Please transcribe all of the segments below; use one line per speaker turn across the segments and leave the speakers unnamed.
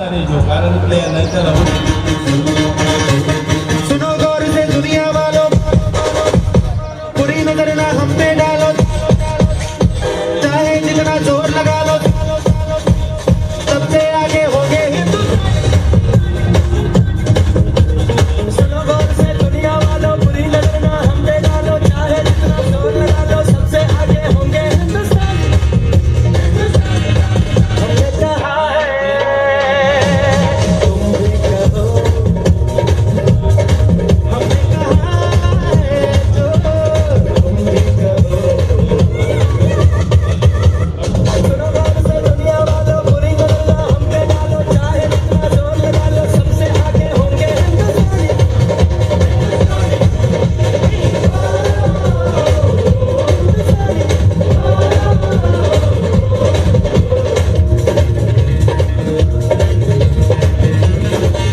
સાંભળતા રહેજો કારણ કે નહીતર
सुनो गौर से दुनिया वालों, बुरी नजर ना हम पे डालो, चाहे जितना जोर लगा लो, सबसे आगे होंगे सुनो गौर से दुनिया वालों, बुरी नजर ना हम पे डालो, चाहे जितना जोर लगा लो, सबसे आगे होंगे हिंदुस्तान। हमने कहा है तुम भी कहो, हमने कहा है जो तुम भी कहो। सुनो गौर से दुनिया वालों, बुरी नजर ना हम पे डालो, चाहे जितना जोर लगा लो, सबसे आगे होंगे हिंदुस्तानी।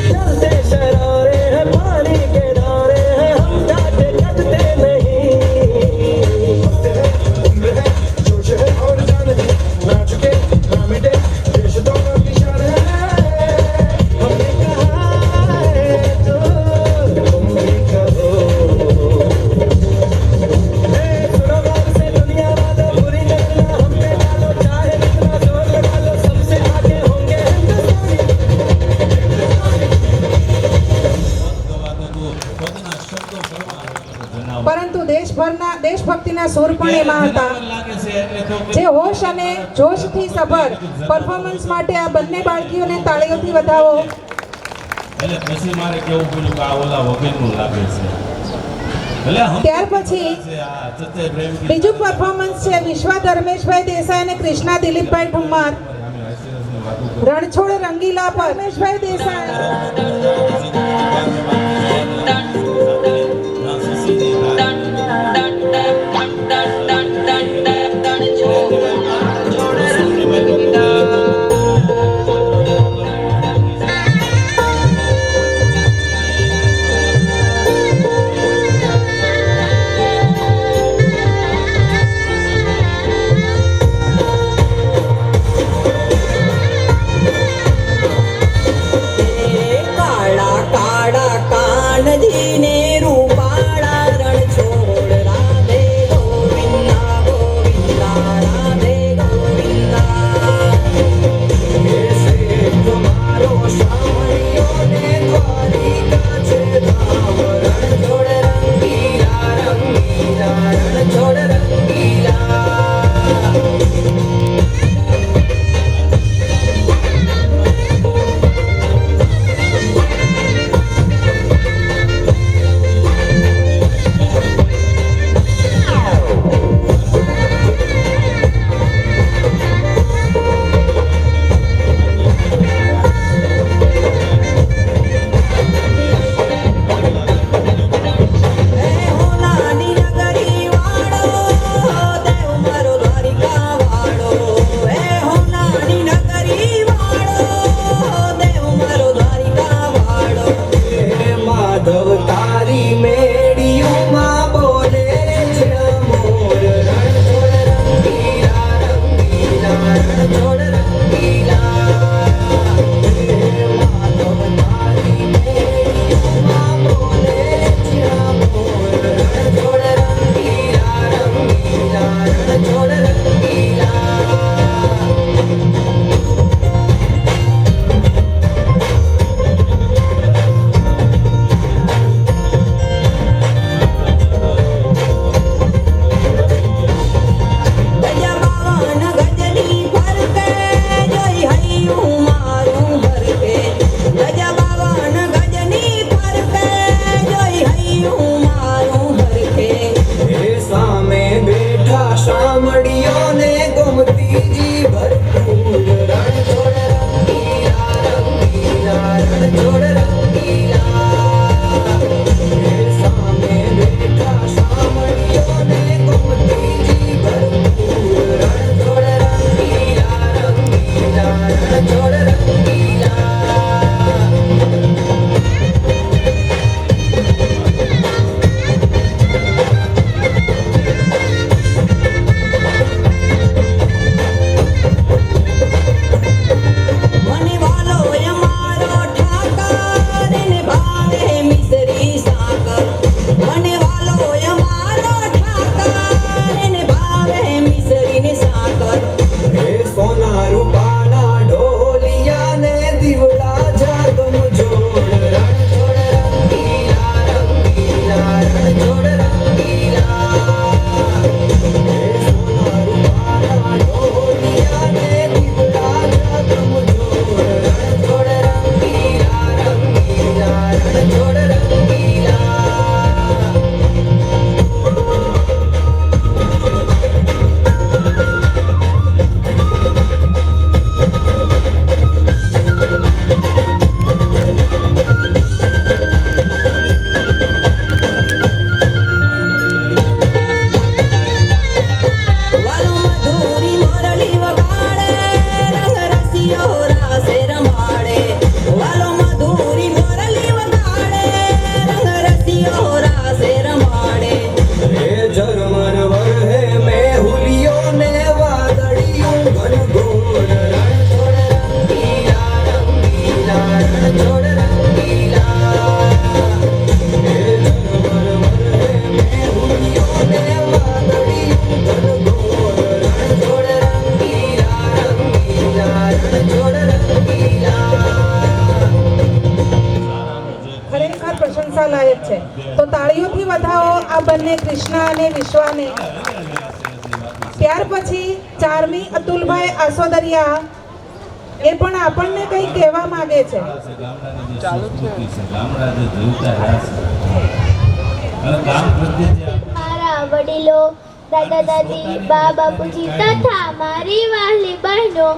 चलते शरारे हैं, पानी के धारे हैं, हम डाटे कटते नहीं। उम्र है, जोश है और जान है, ना झुके ना मिटे, देश दोनों की शान है। हमने कहा है जो तुम भी कहो। सुनो गौर से दुनिया वालों, बुरी नजर ना हम पे डालो, चाहे जितना जोर लगा लो, सबसे आगे होंगे हिंदुस्तानी।
પોતાના શબ્દો પ્રમાણે જણાવો.
પરંતુ દેશભરના દેશભક્તિના સૂર પણ એમાં હતા
લાગે છે એટલે તો
જે હોશ અને જોશથી સભર પરફોર્મન્સ માટે આ બંને બાળકીઓને તાળીઓથી વધાવો.
એટલે પછી મારે કેવું પડ્યું કે આ ઓલા વગરનું લાગે છે એટલે હમ
ત્યાર પછી
છે આ સત્ય પ્રેમ કી
બીજું પરફોર્મન્સ છે વિશ્વા ધર્મેશભાઈ દેસાઈ અને કૃષ્ણા દિલીપભાઈ ઠુમ્મર.
અમે આશીર્વાદની વાતો કરી.
રણછોડ રંગીલા પર રમેશભાઈ દેસાઈ.
काळा काळा
જ છે. તો તાળીઓથી વધાવો આ બંને કૃષ્ણા અને વિશ્વાને. ત્યાર પછી 4મી અતુલભાઈ આસોદરિયા, એ પણ આપણને કંઈ કહેવા માંગે છે.
ગામડાની જે સંસ્કૃતિ છે, ગામડા જે જીવતા રહ્યા છે અને ગામ પ્રત્યે જે
મારા વડીલો, દાદા દાદી, બા બાપુજી તથા મારી વહાલી બહેનો,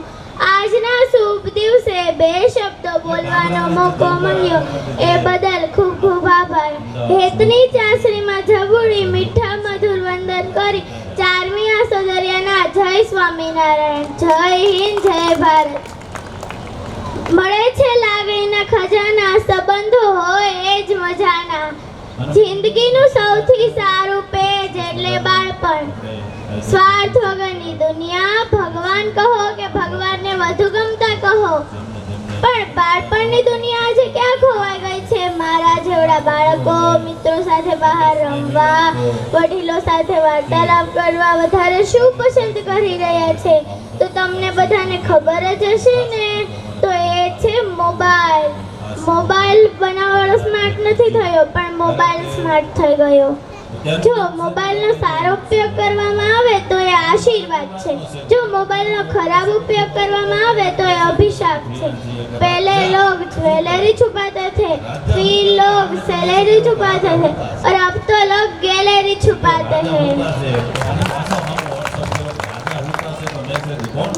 આજના શુભ દિવસે 2 શબ્દો બોલવાનો મોકો મળ્યો એ બદલ ખૂબ ખૂબ આભાર. હેતની ચાસણીમાં ઝબુડી મીઠા મધુર વંદન કરી 4મી આસોદરિયાના જય સ્વામિનારાયણ, જય હિન્દ, જય ભારત. મળે છે લાગણીના ખજાના, સંબંધો હોય એ જ મજાના. જિંદગીનું સૌથી સારું પેજ એટલે બાળપણ. સ્વાર્થ વગરની દુનિયા, ભગવાન કહો કે ભગવાનને વધુ ગમતા કહો, પણ બાળપણની દુનિયા આજે ક્યાં ખોવાઈ ગઈ છે. મારા જેવડા બાળકો મિત્રો સાથે બહાર રમવા, વડીલો સાથે વાર્તાલાપ કરવા વધારે શું પસંદ કરી રહ્યા છે? તો તમને બધાને ખબર જ હશે ને, તો એ છે મોબાઈલ. મોબાઈલ બનાવવાળો સ્માર્ટ નથી થયો, પણ મોબાઈલ સ્માર્ટ થઈ ગયો. જો મોબાઈલનો સારો ઉપયોગ કરવામાં આવે તો એ આશીર્વાદ છે, જો મોબાઈલનો ખરાબ ઉપયોગ કરવામાં આવે તો એ અભિશાપ છે. पहले लोग ज्वेलरी छुपाते थे, फिर लोग सैलरी छुपाते थे, और अब तो लोग गैलरी छुपाते हैं.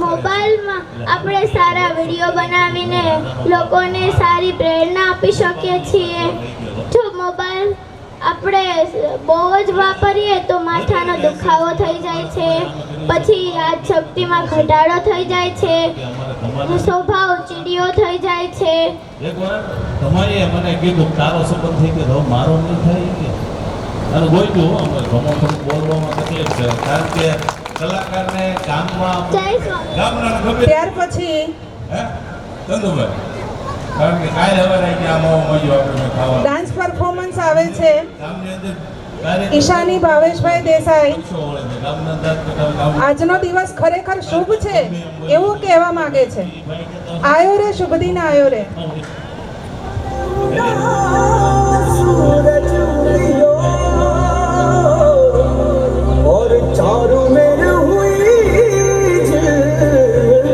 મોબાઈલમાં આપણે સારા વિડીયો બનાવીને લોકોને સારી પ્રેરણા આપી શકીએ છીએ. જો મોબાઈલ આપણે બહુ જ વાપરીએ તો માથાનો દુખાવો થઈ જાય છે, પછી યાદ શક્તિમાં ઘટાડો થઈ જાય છે, સ્વભાવ ચીડિયો થઈ જાય છે.
એકવાર તમારે મને કીધું તારો સંબંધ થઈ ગયો, મારો નહીં થાય કે અને ગોઈતું અમે ગમો થોડું બોલવામાં તકલીફ છે, કારણ કે કલાકારને ગામમાં
જય સ્વામી.
ગામના ગમે
ત્યાર પછી
હે ચંદુભાઈ, કારણ કે કાલે હવે રહી ગયા આમાં મજો આપણે ખાવા
ડાન્સ પરફોર્મન્સ આવે છે.
ગામની અંદર ડાયરેક્ટ
ઈશાની ભાવેશભાઈ દેસાઈ,
વર્ષો વળે છે. ગામના દાંત કટાવે, ગામના
આજનો દિવસ ખરેખર શુભ છે એવું કહેવા માંગે છે. આયો રે શુભ દિન આયો રે.
सूरज उदियो और चारों मेर हुई झिलमिलाट,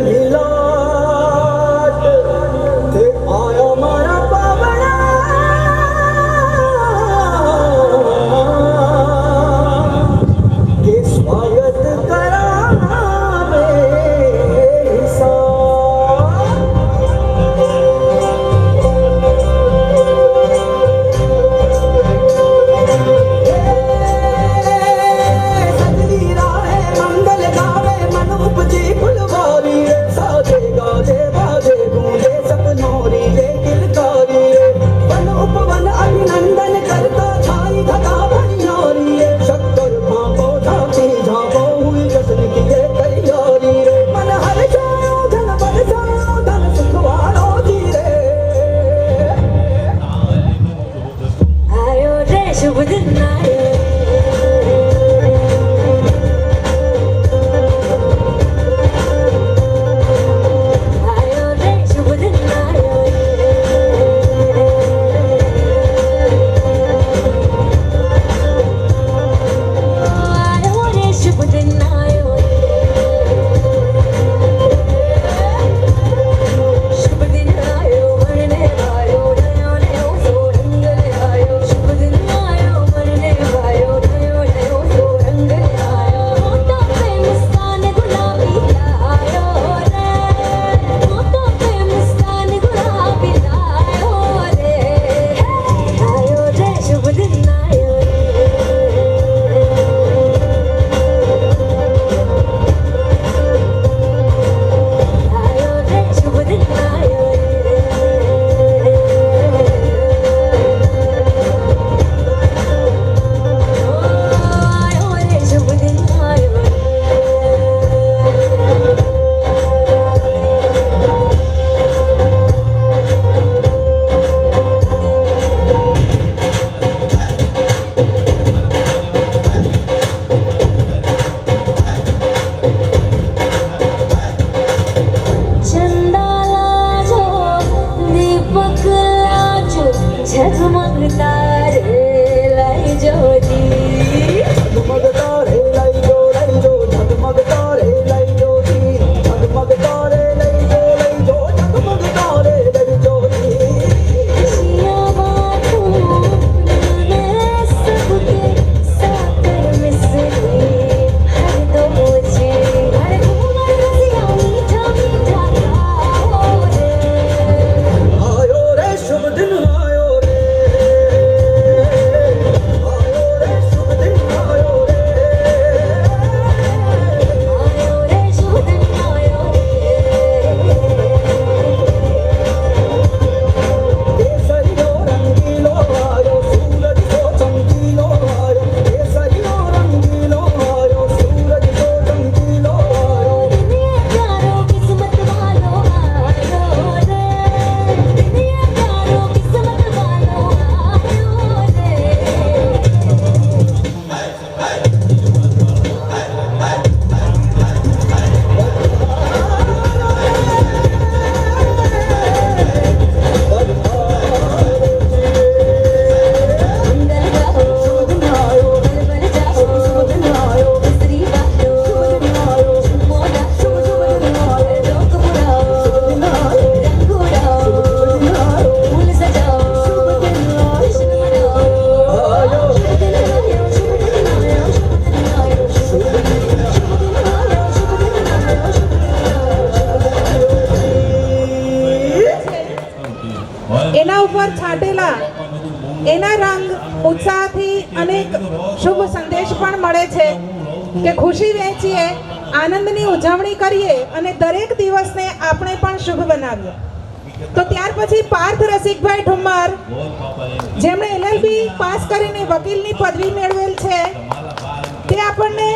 ते आया मारा पावना के स्वागत करावे सा.
એના ઉપર છાંટેલા એના રંગ ઉત્સાહથી અનેક શુભ સંદેશ પણ મળે છે કે ખુશી વહેંચીએ, આનંદની ઉજવણી કરીએ અને દરેક દિવસને આપણે પણ શુભ બનાવીએ. તો ત્યાર પછી પાર્થ રસિકભાઈ ઠુમ્મર, જેમણે LLB પાસ કરીને વકીલની પદવી મેળવેલ છે, તે આપણને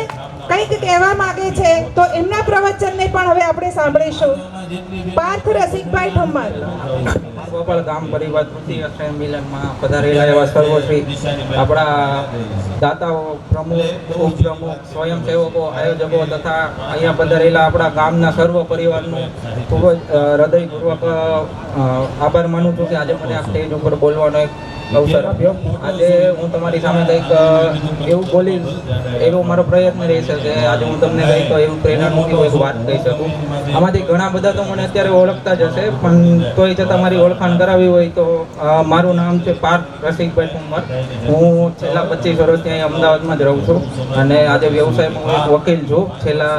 કંઈક કહેવા માંગે છે. તો એમના પ્રવચનને પણ હવે આપણે સાંભળીશું. પાર્થ રસિકભાઈ ઠુમ્મર.
ગોપાલ ગામ પરિવાર તૃતીય શ્રેણી મિલનમાં પધારેલા એવા સર્વશ્રી આપણા દાતાઓ, પ્રમુખ, ઉપપ્રમુખ, સ્વયંસેવકો, આયોજકો તથા અહીંયા પધારેલા આપણા ગામના સર્વ પરિવારનું ખૂબ જ હૃદયપૂર્વક આભાર માનું છું કે આજે મને આ સ્ટેજ ઉપર બોલવાનો એક અવસર આપ્યો. આજે હું તમારી સામે કંઈક એવું બોલીશ, એવો મારો પ્રયત્ન રહેશે કે આજે હું તમને કંઈક એવું પ્રેરણારૂપી એક વાત કહી શકું. આમાંથી ઘણા બધા તો મને અત્યારે ઓળખતા જ હશે, પણ તોય છતાં મારી ઓળખાણ કરાવી હોય તો મારું નામ છે પાર્થ રસિકભાઈ ઠુમ્મર. હું છેલ્લા 25 વર્ષથી અહીં અમદાવાદમાં જ રહું છું અને આજે વ્યવસાયમાં હું એક વકીલ છું. છેલ્લા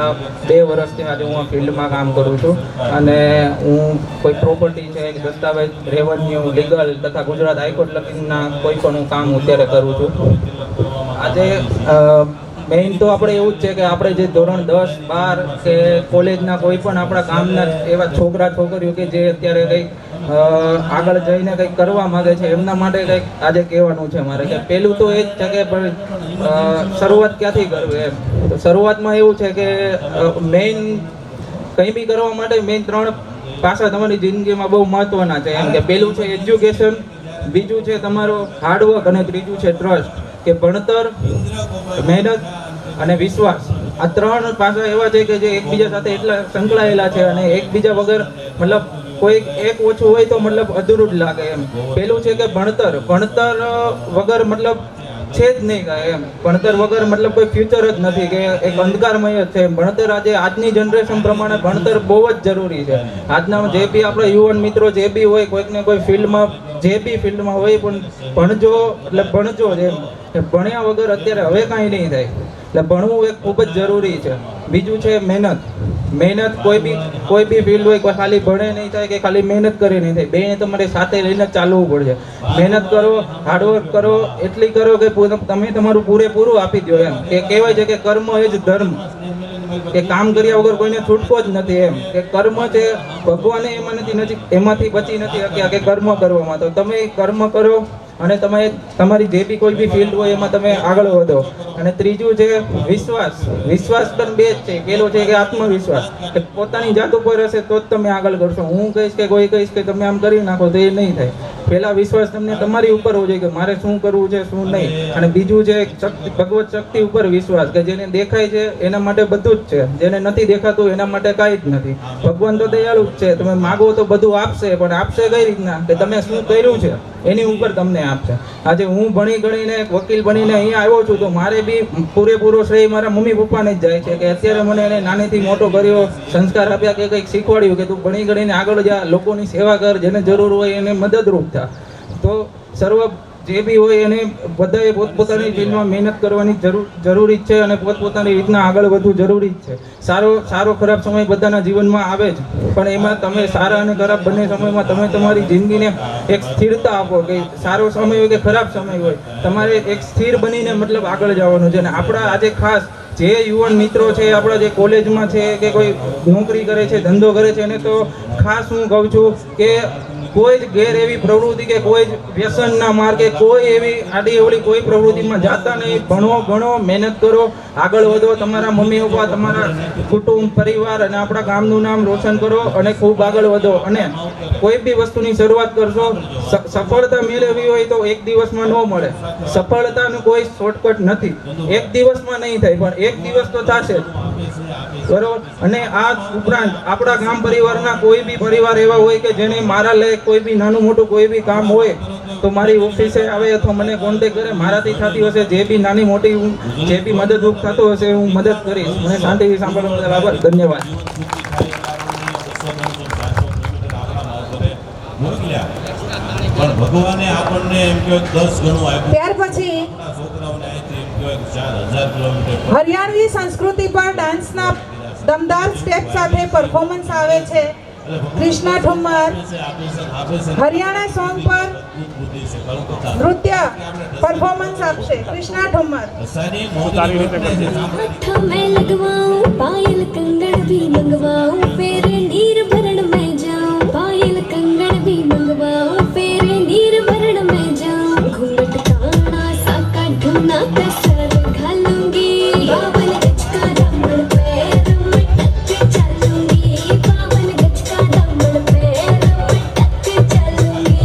2 વર્ષથી આજે હું આ ફિલ્ડમાં કામ કરું છું અને હું કોઈ પ્રોપર્ટી છે, દસ્તાવેજ, રેવન્યુ, લીગલ તથા ગુજરાત હાઈકોર્ટ લગીના કોઈ પણ હું કામ અત્યારે કરું છું. આજે મેઇન તો આપણે એવું જ છે કે આપણે જે ધોરણ 10, 12 કે કોલેજના કોઈ પણ આપણા ગામના એવા છોકરા છોકરીઓ કે જે અત્યારે કંઈક આગળ જઈને કંઈક કરવા માંગે છે, એમના માટે કંઈક આજે કહેવાનું છે મારે. કે પહેલું તો એ જ છે કે શરૂઆત ક્યાંથી કરવી એમ. તો શરૂઆતમાં એવું છે કે મેઇન કંઈ બી કરવા માટે મેઇન 3 પાસા તમારી જિંદગીમાં બહુ મહત્વના છે એમ. કે પહેલું છે એજ્યુકેશન, બીજું છે તમારો હાર્ડવર્ક અને ત્રીજું છે ટ્રસ્ટ. કે ભણતર, મહેનત અને વિશ્વાસ. આ 3 પાસા એવા છે કે જે એકબીજા સાથે એટલા સંકળાયેલા છે અને એકબીજા વગર મતલબ કોઈ એક ઓછું હોય તો મતલબ અધૂરું જ લાગે એમ. પહેલું છે કે ભણતર. ભણતર વગર મતલબ છે જ નહીં કાંઈ એમ. ભણતર વગર મતલબ કોઈ ફ્યુચર જ નથી, કે એક અંધકારમય જ છે. ભણતર આજે આજની જનરેશન પ્રમાણે ભણતર બહુ જ જરૂરી છે. આજના જે બી આપણા યુવાન મિત્રો જે બી હોય, કોઈક ને કોઈ ફિલ્ડમાં, જે બી ફિલ્ડમાં હોય, પણ ભણજો એટલે ભણજો જ એમ. ભણ્યા વગર અત્યારે હવે કાંઈ નહીં થાય. એટલે ભણવું એક ખૂબ જ જરૂરી છે. બીજું છે મહેનત. મહેનત કોઈ બી ફિલ્ડ હોય, કોઈ ખાલી ભણે નહીં થાય કે ખાલી મહેનત કરે નહીં થાય. બેને તમારે સાથે લઈને ચાલવું પડશે. મહેનત કરો, હાર્ડવર્ક કરો, એટલી કરો કે તમે તમારું પૂરેપૂરું આપી દો એમ. કે કહેવાય છે કે કર્મ એ જ ધર્મ, કે કામ કર્યા વગર કોઈને છૂટકો જ નથી એમ. કે કર્મ છે, ભગવાને એમાંથી બચી નથી શક્યા કે કર્મ કરવામાં. તો તમે કર્મ કરો અને તમે તમારી જે બી કોઈ બી ફિલ્ડ હોય એમાં તમે આગળ વધો. અને ત્રીજું છે વિશ્વાસ. વિશ્વાસ પણ 2 જ છે. પહેલો છે કે આત્મવિશ્વાસ, કે પોતાની જાત ઉપર હશે તો જ તમે આગળ કરશો. હું કહીશ કે કોઈ કહીશ કે તમે આમ કરી નાખો તો એ નહીં થાય. પહેલા વિશ્વાસ તમને તમારી ઉપર હોવો જોઈએ કે મારે શું કરવું છે, શું નહીં. અને બીજું છે ભગવત શક્તિ ઉપર વિશ્વાસ, કે જેને દેખાય છે એના માટે બધું જ છે, જેને નથી દેખાતું એના માટે કાંઈ જ નથી. ભગવાન તો દયાળુ જ છે. તમે માગો તો બધું આપશે, પણ આપશે કઈ રીતના? કે તમે શું કર્યું છે એની ઉપર તમને આપશે. આજે હું ભણી ગણીને એક વકીલ બનીને અહીંયા આવ્યો છું તો મારે બી પૂરેપૂરો શ્રેય મારા મમ્મી પપ્પાને જ જાય છે. કે અત્યારે મને એને નાનીથી મોટો કર્યો, સંસ્કાર આપ્યા, કે કંઈક શીખવાડ્યું કે તું ભણી ગણીને આગળ જા, લોકોની સેવા કર, જેને જરૂર હોય એને મદદરૂપ થા. તો સર્વ જે બી હોય એને બધાએ પોતપોતાની ફિલ્ડમાં મહેનત કરવાની જરૂરી જ છે અને પોતપોતાની રીતના આગળ વધવું જરૂરી જ છે. સારો ખરાબ સમય બધાના જીવનમાં આવે જ, પણ એમાં તમે સારા અને ખરાબ બંને સમયમાં તમે તમારી જિંદગીને એક સ્થિરતા આપો. કે સારો સમય હોય કે ખરાબ સમય હોય, તમારે એક સ્થિર બનીને મતલબ આગળ જવાનું છે. અને આપણા આજે ખાસ જે યુવાન મિત્રો છે, આપણા જે કોલેજમાં છે કે કોઈ નોકરી કરે છે, ધંધો કરે છે, એને તો ખાસ હું કહું છું કે કોઈ જ ગેર એવી પ્રવૃત્તિ કે કોઈ જ વ્યસનના માર્ગે, કોઈ એવી આડી અવળી કોઈ પ્રવૃત્તિમાં જાતા નહીં. ભણો, ગણો, મહેનત કરો, આગળ વધો. તમારા મમ્મી પપ્પા, તમારા કુટુંબ, પરિવાર અને આપણા ગામનું નામ રોશન કરો અને ખૂબ આગળ વધો. અને કોઈ બી વસ્તુની શરૂઆત કરશો, સફળતા મેળવવી હોય તો એક દિવસમાં ન મળે. સફળતાનું કોઈ શોર્ટકટ નથી. એક દિવસમાં નહીં થાય, પણ એક દિવસ તો થશે બરોબર. અને આ ઉપરાંત આપણા ગામ પરિવારના કોઈ બી પરિવાર એવા હોય કે જેને મારા લાયક કોઈ બી નાનું મોટું કોઈ બી કામ હોય તો મારી ઓફિસે આવે અથવા મને કોન્ટેક કરે. મારાથી થતી હશે જે બી નાની મોટી જે બી મદદરૂપ થતો હશે હું મદદ કરીશ. મને શાંતિથી સાંભળવા બદલ આભાર. ધન્યવાદ.
પણ ભગવાને આપણને એમ કે 10 ગણું આપ્યું.
ત્યાર પછી
છોકરાઓને અહીંથી એમ કહેવાય કે 4000 કિલોમીટર
હરિયાણવી સંસ્કૃતિ પર ડાન્સના દમદાર સ્ટેપ સાથે પરફોર્મન્સ આવે છે. કૃષ્ણા ઠુમ્મર હરિયાણા સોંગ પર નૃત્ય પરફોર્મન્સ આપશે કૃષ્ણા ઠુમ્મર.
मैं लगवाऊं पायल कंगन भी मंगवाऊं फिर नीर भरण में जाऊं पायल कंगन भी मंगवाऊं फिर नीर भरण में जाऊं घूंघट काना साका ढूंढना कसर घालूंगी बावन गज का दामन पैर में टक चलूंगी बावन गज का दामन पैर में टक चलूंगी.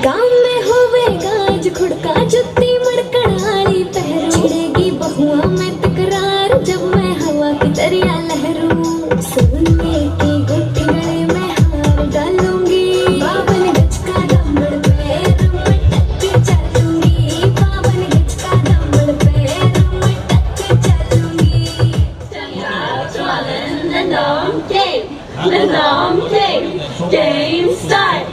गाँव में होवे गाज खुड़का जुत्ती मड़कड़ाड़ी पहरो छिड़ेगी बहुआ में तकरार जब मैं हवा की दरिया लहरूं सोने की गुट्ठी गले में हार डालूंगी बावन गज का दामन पैर में टक चलूंगी बावन गज का दामन पैर में टक चलूंगी.
The nom came. Game start.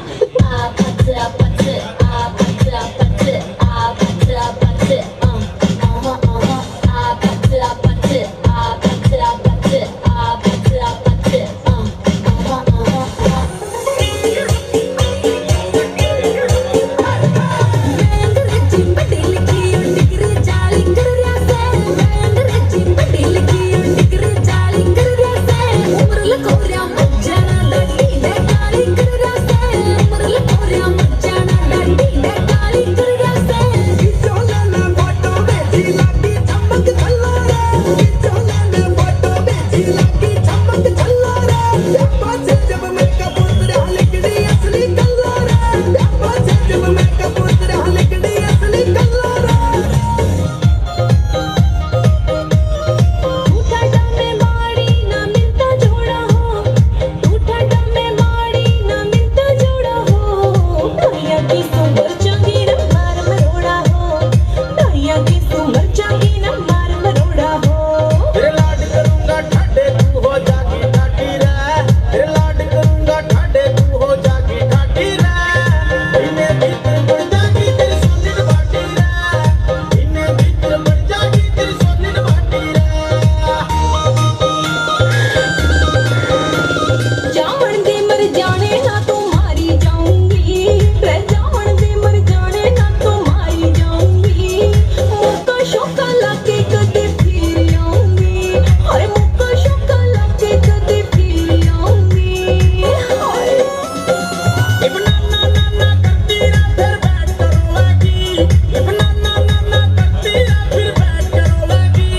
तेरे लाड करूंगा ठाडे तू हो जागी ठाटी रे तेरे लाड करूंगा ठाडे तू हो जागी ठाटी रे इन्हें भीतर बढ़ जागी तेरी सोनिन बाटी रे इन्हें भीतर बढ़ जागी तेरी सोनिन बाटी रे.
जावन दे मर जाने ना तो मारी जाऊंगी रे जावन दे मर जाने ना तो मारी जाऊंगी मुक्का शोका लाके कदे फिर आऊंगी हाय मुक्का शोका लाके कदे फिर आऊंगी हाय.
इब नाना नाना करती रे फिर बैठ करोगी इब नाना नाना करती रे फिर बैठ करोगी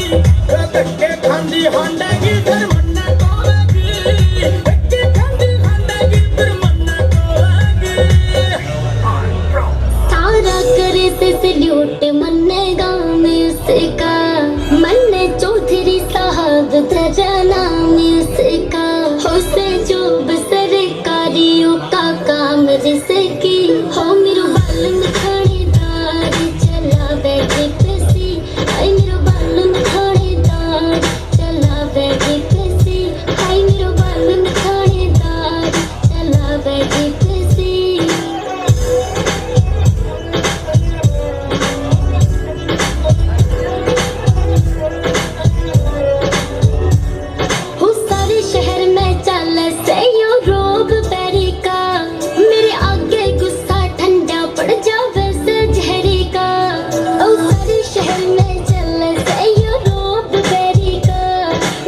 धक्के खांदी हांडेगी फिर मन्ना कोवेगी धक्के खांदी हांडेगी फिर मन्ना कोवेगी.
सारा करे से सल्यूट मन्ने गाँव में उसका मन्ने चौधरी साहब तेरा नाम उसका हो से जो सरकारियों का काम जिसकी हो मेरो बालन खानेदार चला बैठे कसी हाय मेरो बालन खानेदार चला बैठे कसी हाय मेरो बालन खानेदार चला बैठे कसी. हो सारे शहर में चल से यो रोग बैरी का मेरे आगे गुस्सा ठंडा पड़ जावे से जहरी का ओ सारे शहर में चल से यो रोग बैरी का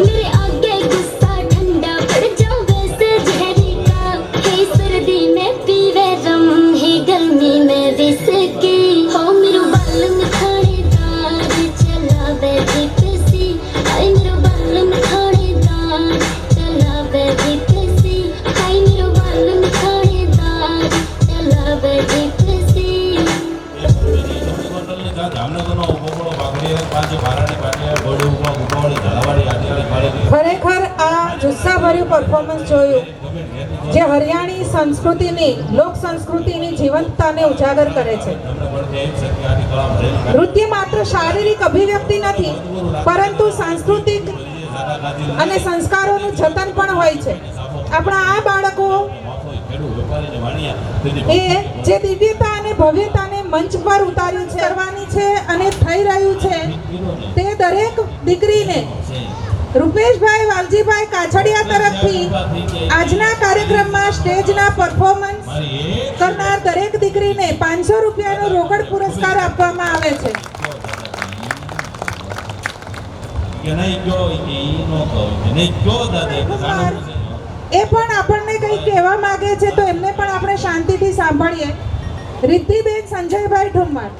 मेरे आगे गुस्सा ठंडा पड़ जावे से जहरी का हे सर्दी में पीवे रम हे गर्मी में विस्की हो मेरो बालन खानेदार चला बैठे कसी हाय मेरो बालन खानेदार चला बैठे कसी हाय मेरो बालन खानेदार चला बैठे कसी.
જામનગરનો ઉપકોળો બાગડી પાછો બારાની પાટિયા ગોળી ઉપમા ઉપાવળી ઝાલાવાડી આટિયાળી પાળેલી
ખરેખર આ જુસ્સાભર્યું પરફોર્મન્સ જોયું જે હરિયાણી સંસ્કૃતિની લોક સંસ્કૃતિની જીવંતતાને ઉજાગર કરે છે.
તમને પણ એક શક્તિ આની કળા ભરેલી
નૃત્ય માત્ર શારીરિક અભિવ્યક્તિ નથી પરંતુ સાંસ્કૃતિક અને સંસ્કારોનું જતન પણ હોય છે. આપણા આ બાળકો
માથો એ ખેડૂત વેપારીને વાણિયા તેથી
એ જે દિવ્યતા અને ભવ્યતાને મંચ પર ઉતાર્યું છે કરવાની છે અને થઈ રહ્યું છે તે દરેક દીકરીને રૂપેશભાઈ વાલજીભાઈ કાછડિયા તરફથી આજના કાર્યક્રમમાં સ્ટેજના પરફોર્મન્સ
મારી એક
કરનાર દરેક દીકરીને 500 રૂપિયાનો રોકડ પુરસ્કાર આપવામાં આવે છે.
કે નહીં ગયો કે ઈ નો કહો કે નહીં ગયો દાદા કે કાનૂન છે.
એ પણ આપણને કંઈક કહેવા માંગે છે તો એમને પણ આપણે શાંતિથી સાંભળીએ. રિદ્ધિબેન સંજયભાઈ ઠુમ્મર.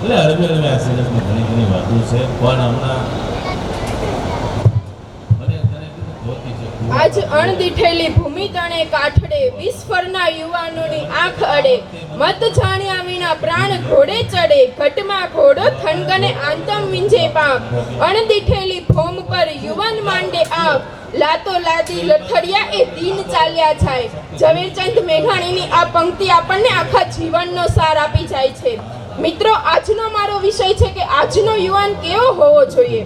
એટલે હરભેર આ સિરિયસમાં ઘણી વાતો છે પણ હમણાં મને તને કીધું ધોતી છે
આજ અણદીઠેલી ભૂમિ તણે કાઠડે વિશ્વરના યુવાનોની આંખ અડે મત જાણ્યા વિના પ્રાણ ઘોડે ચડે ઘટમાં ઘોડો થનગને આંતમ વિંજે પાપ અણદીઠેલી ભૂમ પર યુવાન માંડે આપ લાતો લાદી લથડિયા એ દિન ચાલ્યા જાય. ઝવેરચંદ મેઘાણીની આ પંક્તિ આપણને આખા જીવનનો સાર આપી જાય છે. મિત્રો, આજનો મારો વિષય છે કે આજનો યુવાન કેવો હોવો જોઈએ.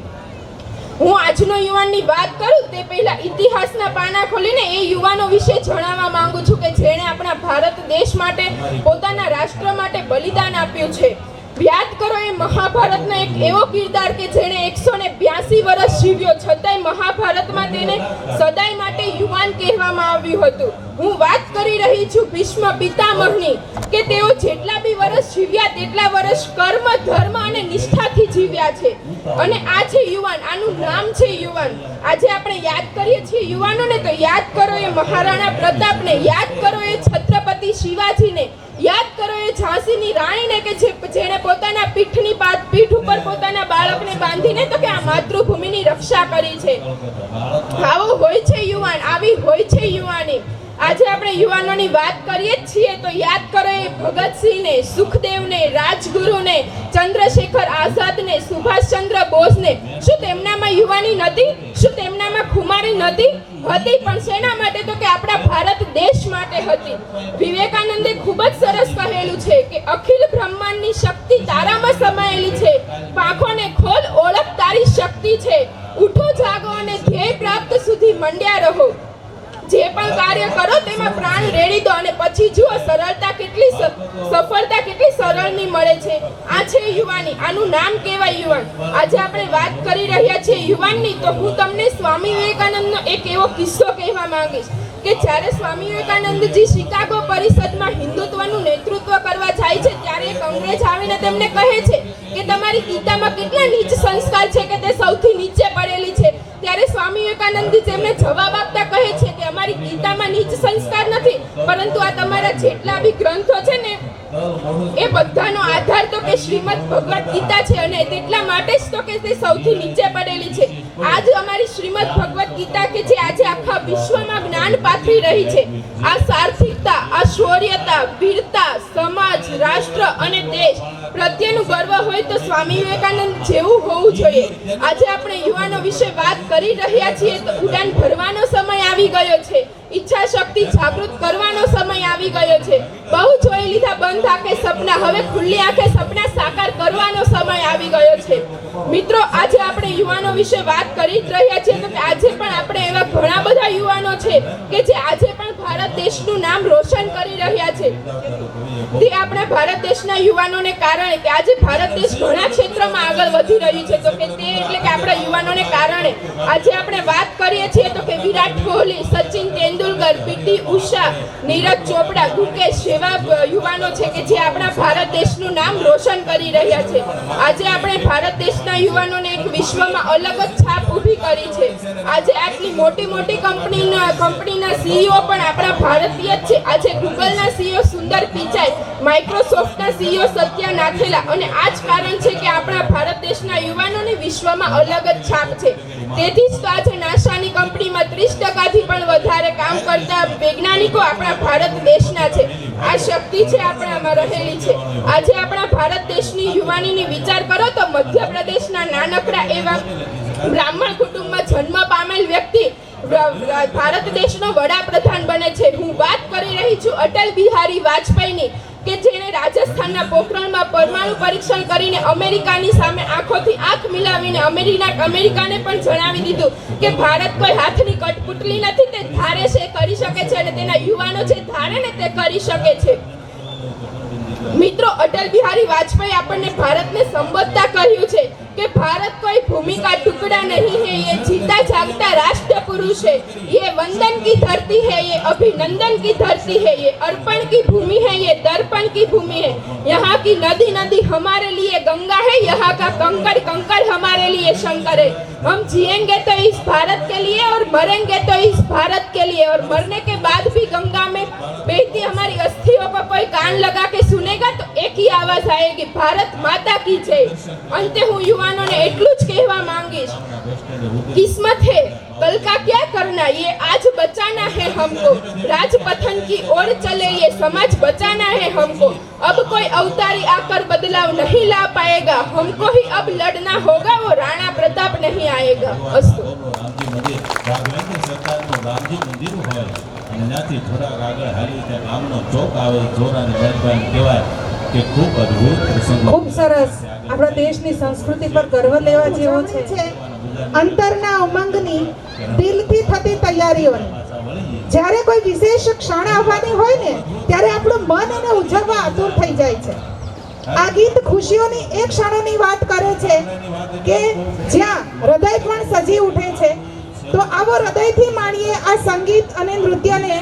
હું આજનો યુવાનની વાત કરું તે પહેલા ઇતિહાસના પાના ખોલીને એ યુવાનો વિશે જણાવવા માંગુ છું કે જેણે આપણા ભારત દેશ માટે પોતાના રાષ્ટ્ર માટે બલિદાન આપ્યું છે. યાદ કરો એ મહાભારતનો એક એવો કિરદાર કે જેણે 182 વર્ષ જીવ્યો છતાંય મહાભારતમાં તેને સદાય માટે યુવાન કહેવામાં આવ્યું હતું. હું વાત કરી રહી છું ભીષ્મ પિતામહની કે તેઓ જેટલા બી વર્ષ જીવ્યા તેટલા વર્ષ કર્મ ધર્મ અને નિષ્ઠાથી જીવ્યા છે. અને આ છે યુવાન, આનું નામ છે યુવાન. આજે આપણે યાદ કરીએ છીએ યુવાનોને તો યાદ કરો એ મહારાણા પ્રતાપને, યાદ કરો એ છત્રપતિ શિવાજીને, યાદ કરો એ ઝાંસીની રાણીને કે જેણે પોતાના પીઠ ઉપર પોતાના બાળકને બાંધીને તો કે આ માતૃભૂમિની રક્ષા કરી છે. આવો હોય છે યુવાન, આવી હોય છે યુવાની. આજે આપણે યુવાનોની વાત કરીએ જ છીએ તો યાદ કરો એ ભગતસિંહને, સુખદેવને, રાજગુરુને, ચંદ્રશેખર આઝાદને, સુભાષચંદ્ર બોઝને. શું તેમનામાં યુવાની નથી? શું તેમનામાં ખુમારી નથી? હતી, પણ શેના માટે? તો કે આપણા ભારત દેશ માટે હતી. વિવેકાનંદે ખૂબ જ સરસ કહેલું છે કે અખિલ બ્રહ્માંડની શક્તિ તારામાં સમાયેલી છે. પાંખોને ખોલ, ઓળખ તારી શક્તિ છે. ઉઠો, જાગો અને ધ્યેય પ્રાપ્ત સુધી મંડ્યા રહો. જે પણ કાર્ય કરો તેમાં પ્રાણ રેડી દો અને પછી જુઓ સફળતા કેટલી સરળની મળે છે. આ છે યુવાની, આનું નામ કહેવાય યુવાન. આજે આપણે વાત કરી રહ્યા છીએ યુવાનની તો હું તમને સ્વામી વિવેકાનંદનો એક એવો કિસ્સો કહેવા માંગીશ કે જ્યારે સ્વામી વિવેકાનંદજી શિકાગો પરિષદમાં હિન્દુત્વનું નેતૃત્વ કરવા જાય છે ત્યારે એક અંગ્રેજ આવીને તેમને કહે છે કે તમારી ગીતામાં કેટલા નીચ સંસ્કાર છે કે તે સૌથી નીચે પડેલી છે. ત્યારે સ્વામી વિવેકાનંદજી તેમને જવાબ આપતા કહે છે કે અમારી ગીતામાં નીચ સંસ્કાર નથી, પરંતુ આ તમારા જેટલા બી ગ્રંથો છે ને એ બધાનો આધાર તો કે શ્રીમદ ભગવદ ગીતા છે અને તેટલા માટે જ તો કે તે સૌથી નીચે પડેલી છે. આજ અમારી શ્રીમદ ભગવદ ગીતા કે જે આજે આખા વિશ્વમાં જ્ઞાન પાથરી રહી છે, આ સાર્થિકતા, આ શૌર્યતા, વીરતા, સમાજ, રાષ્ટ્ર અને દેશ પ્રત્યેનું ગર્વ હોય તો સ્વામી વિવેકાનંદ જેવું હોવું જોઈએ. આજે આપણે યુવાનો વિશે વાત કરી રહ્યા છીએ તો ઉડાન ભરવાનો સમય આવી ગયો છે. ઈચ્છા શક્તિ જાગૃત કરવાનો સમય આવી ગયો છે. બહુ જોઈ લીધા બંધ આંખે સપના, હવે ખુલ્લી આંખે સપના સાકાર કરવાનો સમય આવી ગયો છે. મિત્રો, આજે આપણે યુવાનો વિશે વાત કરી જ રહ્યા છીએ તો આજે પણ આપણે એવા ઘણા બધા યુવાનો છે કે જે આજે પણ ભારત દેશનું નામ રોશન કરી રહ્યા છે. તે આપણા ભારત દેશના યુવાનોને કારણે કે આજે ભારત દેશ ઘણા ક્ષેત્રમાં આગળ વધી રહ્યું છે તો કે તે એટલે કે આપણા યુવાનોને કારણે આજે આપણે વાત કરીએ છીએ તો કે વિરાટ કોહલી, સચિન તેંડુલકર, પીટી ઉષા, નીરજ ચોપડા, ગુકેશ જેવા યુવાનો છે કે જે આપણા ભારત દેશનું નામ રોશન કરી રહ્યા છે. આજે આપણે ભારત દેશના યુવાનોને એક વિશ્વમાં અલગ જ છાપ ઊભી કરી છે. આજે આટલી મોટી કંપનીના સીઈઓ પણ આપણા ભારતીય જ છે. આજે ગૂગલના સીઈઓ સુંદર પિચાઈ, માઇક્રોસોફ્ટના સીઈઓ સત્યા નાથેલા અને આ જ કારણ છે કે આપણા ભારત દેશના યુવાનોની વિશ્વમાં અલગ જ છાપ છે. તેથી જ તો આજે નાસાની કંપનીમાં 30%થી પણ વધારે કામ કરતા વૈજ્ઞાનિકો આપણા ભારત દેશના છે. આ શક્તિ છે આપણામાં રહેલી છે. આજે આપણા ભારત દેશની યુવાનીની વિચાર કરો તો મધ્યપ્રદેશના નાનકડા એવા બ્રાહ્મણ કુટુંબમાં જન્મ પામેલ વ્યક્તિ ભારત દેશનો વડાપ્રધાન બને છે. હું વાત કરી રહી છું અટલ બિહારી વાજપેયીની કે જેણે રાજસ્થાનના પોખરણમાં પરમાણુ પરીક્ષણ કરીને અમેરિકાની સામે આંખોથી આંખ મિલાવીને અમેરિકાને પણ જણાવી દીધું કે ભારત કોઈ હાથની કઠપુતળી નથી, તે ધારે છે કરી શકે છે અને તેના યુવાનો જે ધારે ને તે કરી શકે છે. મિત્રો, અટલ બિહારી વાજપેયી આપણને ભારતને સંબોધતા કહ્યું છે કે भारत कोई भूमि का टुकड़ा नहीं है, ये जीता जागता राष्ट्र पुरुष है, ये वंदन की धरती है, ये अभिनंदन की धरती है, ये अर्पण की भूमि है, ये दर्पण की भूमि है. यहाँ की नदी नदी हमारे लिए गंगा है, यहाँ का कंकड़ कंकड़ हमारे लिए शंकर है. हम जिएंगे तो इस भारत के लिए और मरेंगे तो इस भारत के लिए, और मरने के बाद भी गंगा में बहती हमारी अस्थियों को कोई कान लगा के सुनेगा तो एक ही आवाज आएगी, भारत माता की जय. अंते हूँ युवानों ने એટલું જ કહેવા માંગીશ, किस्मत है कल का क्या करना, ये आज बचाना है हमको, राजपथन की ओर चले ये समाज बचाना है हमको. अब कोई अवतारी आकर बदलाव नहीं ला पाएगा, हमको ही अब लड़ना होगा, वो राणा प्रताप नहीं आएगा. अस्तु.
રામજી મંદિર રાઘવેન્દ્ર સરકારનું રામજી મંદિર હોય અને ત્યાંથી થોડાક આગળ હાલી ત્યાં ગામનો ચોક આવે, ચોરાની મહેરબાની કહેવાય કે ખૂબ અદ્ભુત પ્રસંગો.
ખૂબ સરસ. આપણા દેશની સંસ્કૃતિ પર ગર્વ લેવા જેવો છે. અંતરના ઉમંગની દિલથી થતી તૈયારીઓની જ્યારે કોઈ વિશેષ ક્ષણ આવવાની હોય ને ત્યારે આપણું મન એને ઉજવવા આતુર થઈ જાય છે. આ ગીત ખુશીઓની એ ક્ષણોની વાત કરે છે કે જ્યાં હૃદય પણ સજી ઉઠે છે. તો આવો હૃદયથી માણીએ આ સંગીત અને નૃત્યને.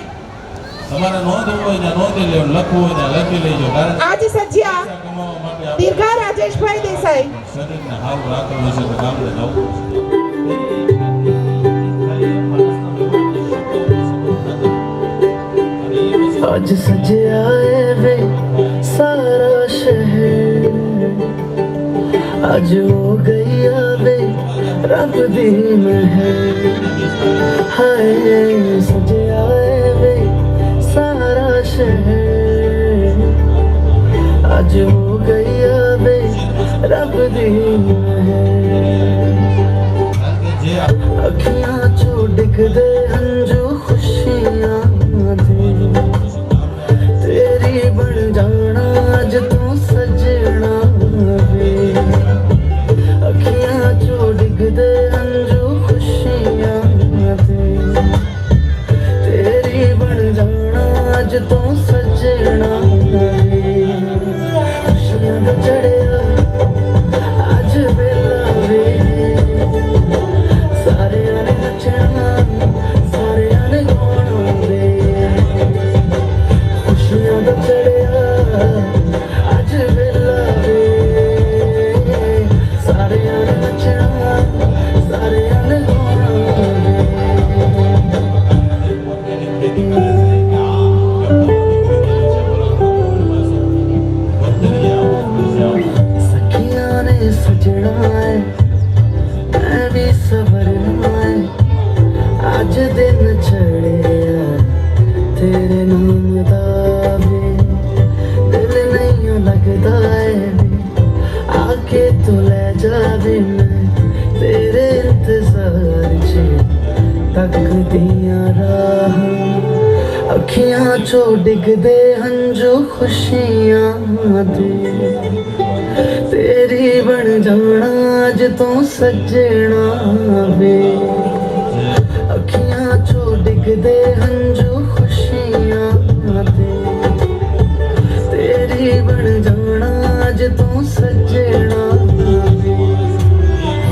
તમારે નોંધવું હોય ને નોંધી લેવું, લખવું હોય ને લખી લેજો, કારણ
આજ સજ્યા
કમાવા માટે આપણે
દીર્ઘા રાજેશભાઈ દેસાઈ.
શરીરને હાવ રાખવું છે તો ગામને જવું
आज सजे आए वे सारा शहर, आज हो गई आवे रब दी महर. हाय सजे आए वे सारा शहर, आज हो गई आवे रब दी महर. अखियां चो डिग दे हंजू खुशियां दे, तेरी बन जाना आज तू सजना वे. अखियां चो डिग दे हंजू खुशियां दे, तेरी बन जाना आज तू सजना वे. खुशियां दा चढ़िया आज वेला वे, सारे आने नचना सारे आने गाना वे. खुशियां दा चढ़िया आज वेला वे, सारे आने नचना सारे आने गाना वे. सखियां ने सजना है मैं भी सवरना है, आज दिन चढ़िया तेरे नाम दा वे. दिल नहीं लगता है आके तो ले जावे, मैं तेरे इंतजार च तक दिया राह. अखियां चो डिग दे हंजू खुशियां दे, तेरी बन जाना आज तू सजना वे. अखियां चो डिग दे हंजू खुशियां दे, तेरी बन जाना आज तू सजना वे.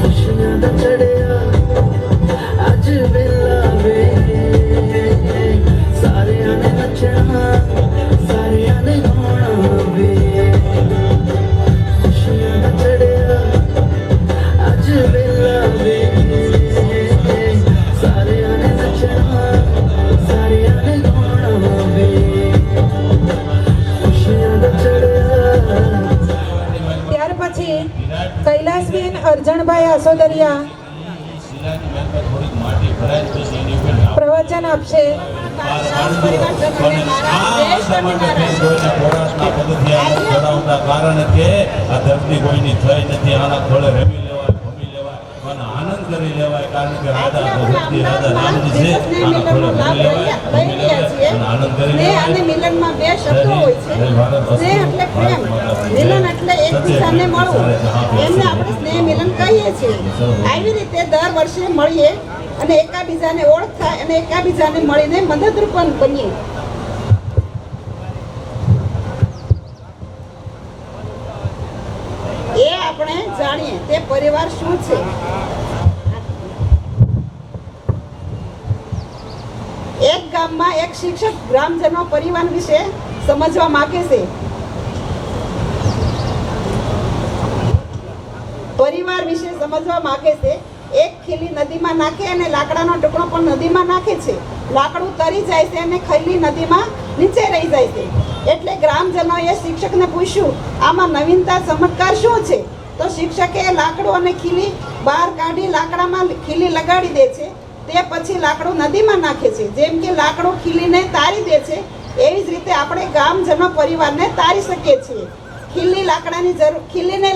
खुशियां दा चढ़िया आज वेला वे, सारे आने नचना सारे आने गाना वे. खुशियां दा चढ़िया आज वेला वे, सारे आने नचना सारे आने गाना वे. खुशियां दा चढ़िया.
ત્યાર પછી કૈલાસબેન અરજણભાઈ આસોદરિયા
શિલાની મહેનત થોડીક માટી ભરાય પછી એની ઉપર
પ્રવચન આપશે.
કારણ કે આ ધરતી કોઈની થઈ નથી, આના થોડે રમી લેવાય ભમી લેવાય અને આનંદ કરી લેવાય કારણ કે રાજા ભગવતી રાજા રામજી છે આનો થોડો ભણી લેવાય ભણી લેવાય અને આનંદ કરી
સ્નેહ અને
લેવાય
મિલનમાં બે શબ્દો હોય છે. સ્નેહ એટલે પ્રેમ, મિલન એટલે એકબીજાને મળવું. એમને આપણે સ્નેહ મિલન કહીએ છીએ. આવી રીતે દર વર્ષે મળીએ અને એકાબીજાને ઓળખાય અને એકાબીજાને મળીને મદદરૂપ બનીએ. એ આપણે જાણીએ તે પરિવાર શું છે. એક ગામમાં એક શિક્ષક ગ્રામજનો પરિવાર વિશે સમજવા માંગે છે. પરિવાર વિશે સમજવા માંગે છે. એક ખીલી નદીમાં નાખે અને લાકડાનો ટુકડો પણ નદીમાં નાખે છે. લાકડું તરી જાય છે અને ખીલી નદીમાં નીચે રહી જાય છે. એટલે ગ્રામજનોએ શિક્ષકને પૂછ્યું, આમાં નવીનતા ચમત્કાર શું છે? તો શિક્ષકે લાકડું અને ખીલી બહાર કાઢી લાકડામાં ખીલી લગાડી દે છે. તે પછી લાકડું નદીમાં નાખે છે. જેમ કે લાકડું ખીલીને તારી દે છે, એવી જ રીતે આપણે ગામજનો પરિવારને તારી શકીએ છીએ. ખીલીને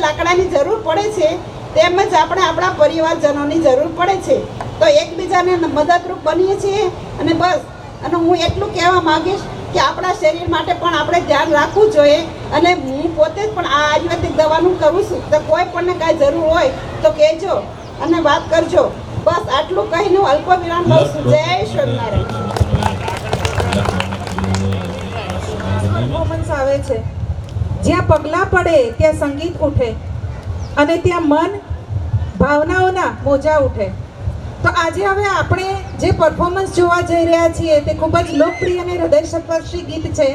લાકડાની જરૂર પડે છે, તેમજ આપણે આપણા પરિવારજનોની જરૂર પડે છે. તો એકબીજાને મદદરૂપ બનીએ છીએ. અને બસ, અને હું એટલું કહેવા માંગીશ કે આપણા શરીર માટે પણ આપણે ધ્યાન રાખવું જોઈએ. અને હું પોતે જ પણ આ આયુર્વેદિક દવાનું કરું છું. તો કોઈ પણને કાંઈ જરૂર હોય તો કહેજો અને વાત કરજો. બસ આટલું કહીને હું અલ્પ વિરામ લઉં છું. જય સ્વામિનારાયણ.
પરફોર્મન્સ આવે છે. જ્યાં પગલાં પડે ત્યાં સંગીત ઉઠે અને ત્યાં મન ભાવનાઓના મોજા ઉઠે. તો આજે હવે આપણે જે પરફોર્મન્સ જોવા જઈ રહ્યા છીએ તે ખૂબ જ લોકપ્રિય અને હૃદયસ્પર્શી ગીત છે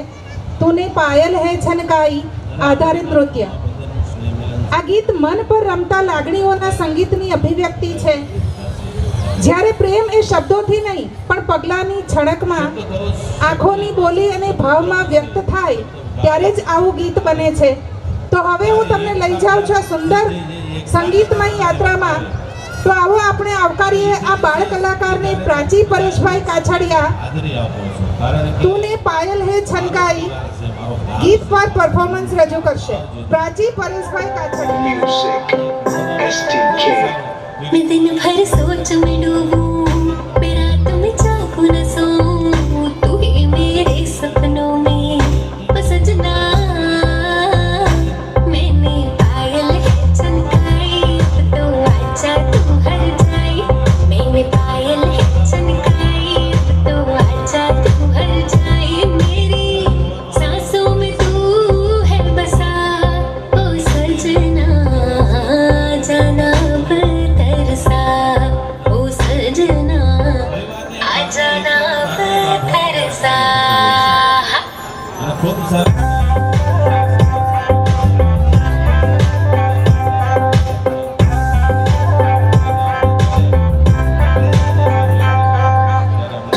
તૂને પાયલ હે છનકાઈ આધારિત નૃત્ય. આ ગીત મન પર રમતા લાગણીઓના સંગીતની અભિવ્યક્તિ છે. જ્યારે પ્રેમ એ શબ્દોથી નહીં પણ પગલાંની છણકમાં, આંખોની બોલી અને ભાવમાં વ્યક્ત થાય ત્યારે જ આવું ગીત બને છે. તો હવે હું તમને લઈ જાઉં છું આ સુંદર સંગીતમય યાત્રામાં. તો આવો આપણે આવકારીએ આ બાળ કલાકારને પ્રાચી પરેશભાઈ કાછડિયા. તૂને પાયલ હે છનકાઈ ગીત પર પરફોર્મન્સ રજૂ કરશે પ્રાચી પરેશભાઈ કાછડિયા.
मैं दिन भर सोच में डूबूं, मैं रात में जागूं न सोऊं, तू ही मेरे सपनों में ओ सजना. मैंने पायल है छनकाई, अब तो आजा तू हर जाए. मैंने पायल है छनकाई, अब तो आजा तू हर जाए. मेरी सांसों में तू है बसा, ओ सजना जाना तरसा, ओ सजना आ जाना तरसा.
અને ખૂબ સારું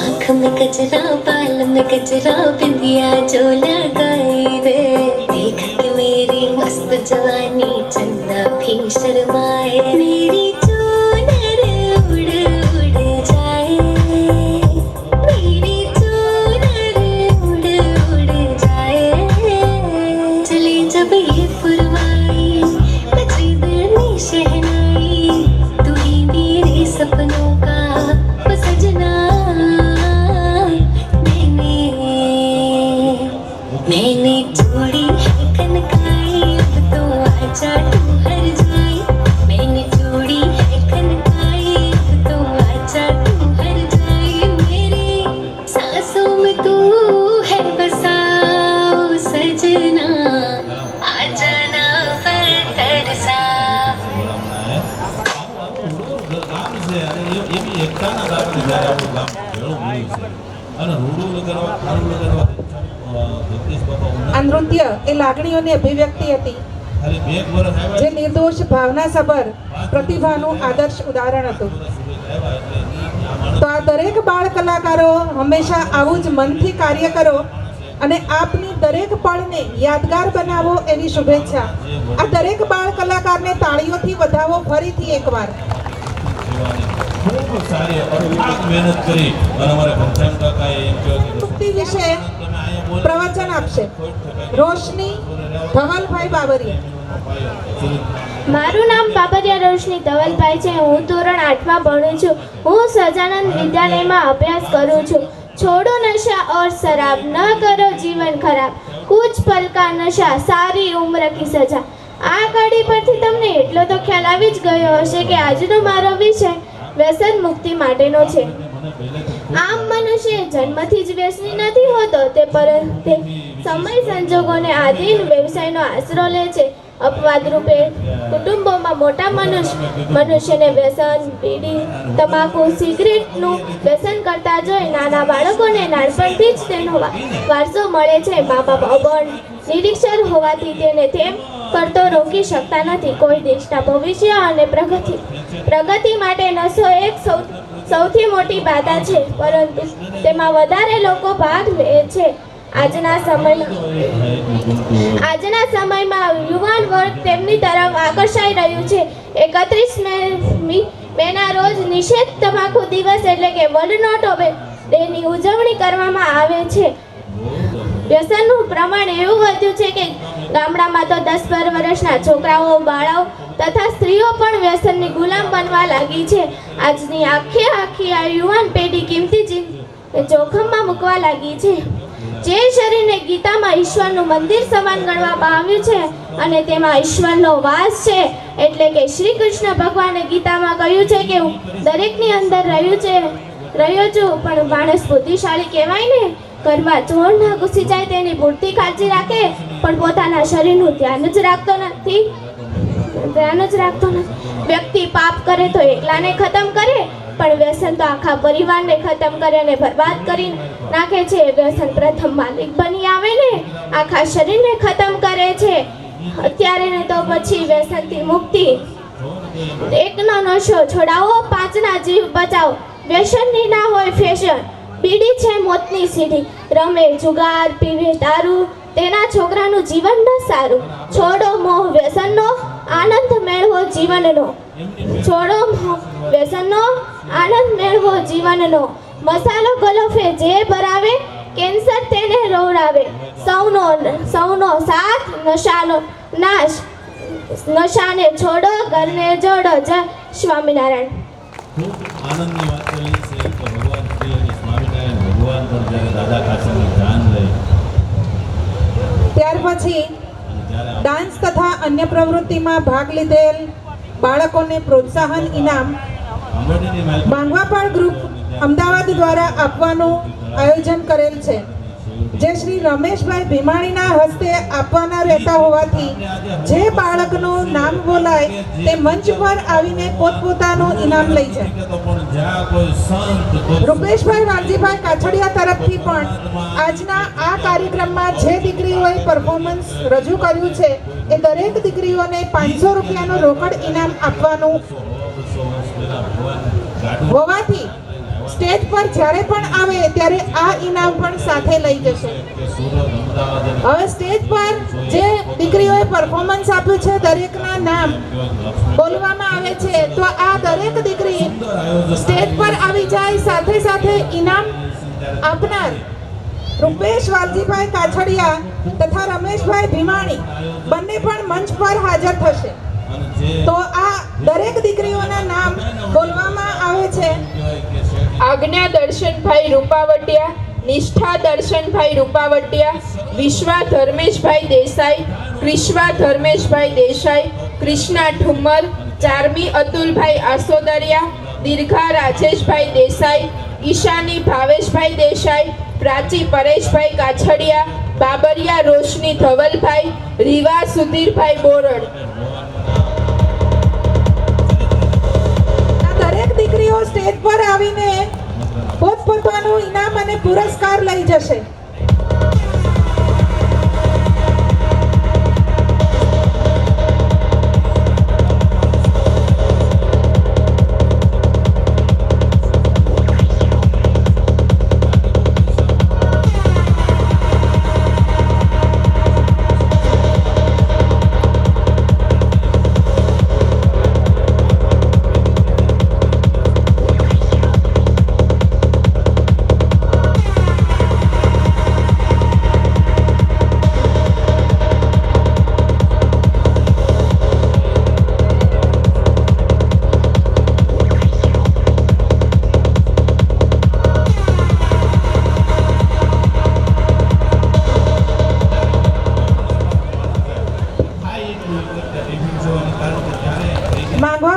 आँख में गजरा, बाल में गजरा, बिंदिया जो लगाई रे. देख के मेरी मस्त जवानी चंदा भी शर्माए. मेरी चूनर उड़ उड़ जाए, मेरी चूनर उड़ उड़ जाए. चले जब ये पुरवाई बजी दिल में शहनाई, तू ही मेरे सपनों का ओ सजना. मैंने जोड़ी है कनकाई, अब तो आजा तू हर जाए. मैंने जोड़ी है कनकाई, अब तो आजा तू हर जाए. मेरी सांसों में तू है बसा, ओ सजना आ जाना पर तरसा.
ગામ છે અને એવી એકતાના કારણે જ્યારે આપણું ગામ ભેળું મળ્યું છે અને રૂડું લગાડવા ખારું લગાડવા જગદીશ બાપા
આ નૃત્ય એ લાગણીઓની અભિવ્યક્તિ હતી
ખાલી 2 વર્ષ આવ્યા
જે નિર્દોષ ભાવનાસભર પ્રતિભાનું આદર્શ ઉદાહરણ હતું. તો આ દરેક બાળ કલાકારો હંમેશા આવું જ મનથી કાર્ય કરો અને આપની દરેક પળને યાદગાર બનાવો એવી શુભેચ્છા. આ દરેક બાળ કલાકારને તાળીઓથી વધાવો ફરીથી એકવાર.
ખૂબ સારી અથાગ મહેનત કરી અને અમારે ઘનશ્યામ કાકાએ એમ કહ્યું કે
મુક્તિ વિશે
તમે અહીંયા
પ્રવચન આપશે. રોશની ધવલભાઈ બાબરિયા.
મારું નામ બાબરિયા રોશની ધવલભાઈ છે. હું ધોરણ 8માં ભણું છું. હું સજાનંદ વિદ્યાલયમાં અભ્યાસ કરું છું. छोड़ो नशा और शराब न करो जीवन खराब कुछ पल का नशा सारी उम्र की सजा. આ કડી પરથી તમને એટલો તો ખ્યાલ આવી જ ગયો હશે કે આજનો મારો વિષય વ્યસન મુક્તિ માટેનો છે. આમ મનુષ્ય જન્મથી જ વ્યસની નથી હોતો, તે સમય સંજોગોને આધીન વ્યવસાયનો આશરો લે છે. અપવાદ રૂપે કુટુંબોમાં મોટા મનુષ્યને વ્યસન, બીડી, તમાકુ, સિગરેટનું વ્યસન કરતા જોઈ નાના બાળકોને નાનપણથી જ તેનો વારસો મળે છે. મા બાપ અભણ નિરીક્ષર હોવાથી તેને તેમ કરતો રોકી શકતા નથી. કોઈ દેશના ભવિષ્ય અને પ્રગતિ માટે નશો એક સૌથી મોટી બાધા છે, પરંતુ તેમાં વધારે લોકો ભાગ લે છે. આજના સમયમાં યુવાન વર્ગ તેમની તરફ આકર્ષાઈ રહ્યું છે. 31 મેના રોજ નિષેધ તમાકુ દિવસ એટલે કે વર્લ્ડ નો ટોબેકો ડેની ઉજવણી કરવામાં આવે છે. વ્યસનનું પ્રમાણ એવું વધ્યું છે કે ગામડામાં તો 10-12 વર્ષના છોકરાઓ, બાળાઓ તથા સ્ત્રીઓ પણ વ્યસનની ગુલામ બનવા લાગી છે. આજની આખી આ યુવાન પેઢી કિંમતી જોખમમાં મૂકવા લાગી છે. જે શરીરને ગીતામાં ઈશ્વરનું મંદિર સમાન ગણવામાં આવ્યું છે અને તેમાં ઈશ્વરનો વાસ છે, એટલે કે શ્રી કૃષ્ણ ભગવાને ગીતામાં કહ્યું છે કે હું દરેકની અંદર રહ્યો છું, પણ માણસ બુદ્ધિશાળી કહેવાય ને. ઘરમાં ચોર ના ઘૂસી જાય તેની પૂરતી કાળજી રાખે, પણ પોતાના શરીરનું ધ્યાન જ રાખતો નથી. વ્યક્તિ પાપ કરે તો એકલાને ખતમ કરે, પણ વ્યસન તો આખા પરિવારને ખતમ કરે અને બરબાદ કરી નાખે છે. વ્યસન પ્રથમ માલિક બની આવે ને આખા શરીરને ખતમ કરે છે. અત્યારે ને તો પછી વ્યસનથી મુક્તિ. એકનો નશો છોડાવો, 5ના જીવ બચાવો. વ્યસનની ના હોય ફેશન. બીડી છે મોતની સીડી. રમે જુગાર, પીવે દારૂ, તેના છોકરાનું જીવન ન સારું. છોડો મોહ વ્યસનનો, આનંદ મેળવો જીવનનો. છોડો મોહ વ્યસનનો, આનંદ મેળવો જીવનનો. મસાલો ગલોફે જે ભરાવે, કેન્સર તેને રોવડાવે. સૌનો સાથ, નશાનો નાશ. નશાને છોડો, ઘરને જોડો. જય સ્વામિનારાયણ.
ખૂબ આનંદની વાત કરી છે કે ભગવાન શ્રી અને સ્વામિનારાયણ ભગવાન પણ જ્યારે દાદા કાશીની જાન લઈ
ત્યાર પછી ડાન્સ તથા અન્ય પ્રવૃત્તિમાં ભાગ લીધેલ બાળકોને પ્રોત્સાહન ઇનામ બાંગવાપાળ ગ્રુપ અમદાવાદ દ્વારા આપવાનું આયોજન કરેલ છે, જે શ્રી રમેશભાઈ ભીમાણીના હસ્તે આપવાના રહેતા હોવાથી જે બાળકનું નામ બોલાય તે મંચ પર આવીને પોતપોતાનું ઇનામ લઈ જાય. રૂપેશભાઈ વાલજીભાઈ કાછડિયા તરફથી પણ આજના આ કાર્યક્રમમાં જે દીકરીઓએ પરફોર્મન્સ રજૂ કર્યું છે એ દરેક દીકરીઓને 500 રૂપિયાનું રોકડ ઇનામ આપવાનું હોવાથી સ્ટેજ પર જ્યારે પણ આવે ત્યારે આ ઇનામ પણ સાથે લઈ જશે. હવે સ્ટેજ પર જે દીકરીઓએ પરફોર્મન્સ આપ્યું છે દરેકના નામ બોલવામાં આવે છે, તો આ દરેક દીકરી સ્ટેજ પર આવી જાય. સાથે સાથે ઇનામ આપનાર રૂપેશ વાલજીભાઈ કાછડિયા તથા રમેશભાઈ ભીમાણી બંને પણ મંચ પર હાજર થશે. તો આ દરેક દીકરીઓના નામ બોલવામાં આવે છે.
આજ્ઞા દર્શનભાઈ રૂપાવટિયા, નિષ્ઠા દર્શનભાઈ રૂપાવટિયા, વિશ્વા ધર્મેશભાઈ દેસાઈ, ક્રિશ્વા ધર્મેશભાઈ દેસાઈ, કૃષ્ણા ઠુમ્મર, ચારમી અતુલભાઈ આસોદરિયા, દીર્ઘા રાજેશભાઈ દેસાઈ, ઈશાની ભાવેશભાઈ દેસાઈ, પ્રાચી પરેશભાઈ કાછડિયા, બાબરિયા રોશની ધવલભાઈ, રીવા સુધીરભાઈ બોરડ.
દીકરીઓ સ્ટેજ પર આવીને પોતપોતાનું ઇનામ અને પુરસ્કાર લઈ જશે.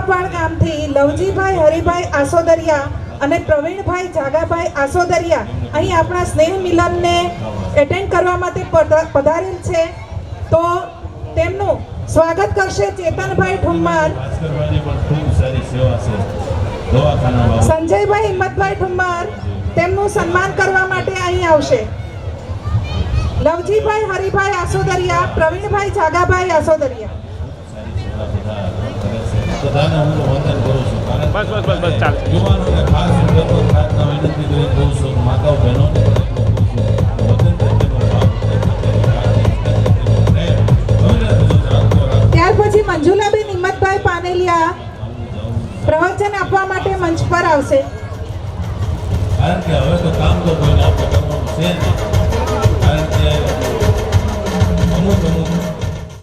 કુંભારવાડ ગામથી લવજીભાઈ હરિભાઈ આસોદરિયા અને પ્રવીણભાઈ જાગાભાઈ આસોદરિયા અહીં આપણા સ્નેહ મિલનને એટેન્ડ કરવા માટે પધારેલ છે. તો તેમનું સ્વાગત કરશે ચેતનભાઈ ઠુમ્મર.
ભાસ્કરભાઈની પણ ખૂબ સારી સેવા છે દવાખાના બાબતે.
સંજયભાઈ હિંમતભાઈ ઠુમ્મર તેમનું સન્માન કરવા માટે અહીં આવશે. લવજીભાઈ હરિભાઈ આસોદરિયા, પ્રવીણભાઈ જાગાભાઈ આસોદરિયા.
સારી સેવા બધા કરે છે. બધાને હું વંદન કરું છું. કારણ કે યુવાનોને ખાસ પ્રાર્થના વિનંતી કરી કહું છું કે માતાઓ બહેનોને પણ એટલું કહું છું વતન પ્રત્યેનો ભાવ,
ત્યાર પછી મંજુલાબેન હિંમતભાઈ પાનેલિયા પ્રવચન આપવા માટે મંચ પર આવશે.
કારણ કે હવે તો કામ તો કોઈને આપણે કરવાનું છે નહીં. કારણ કે અમુક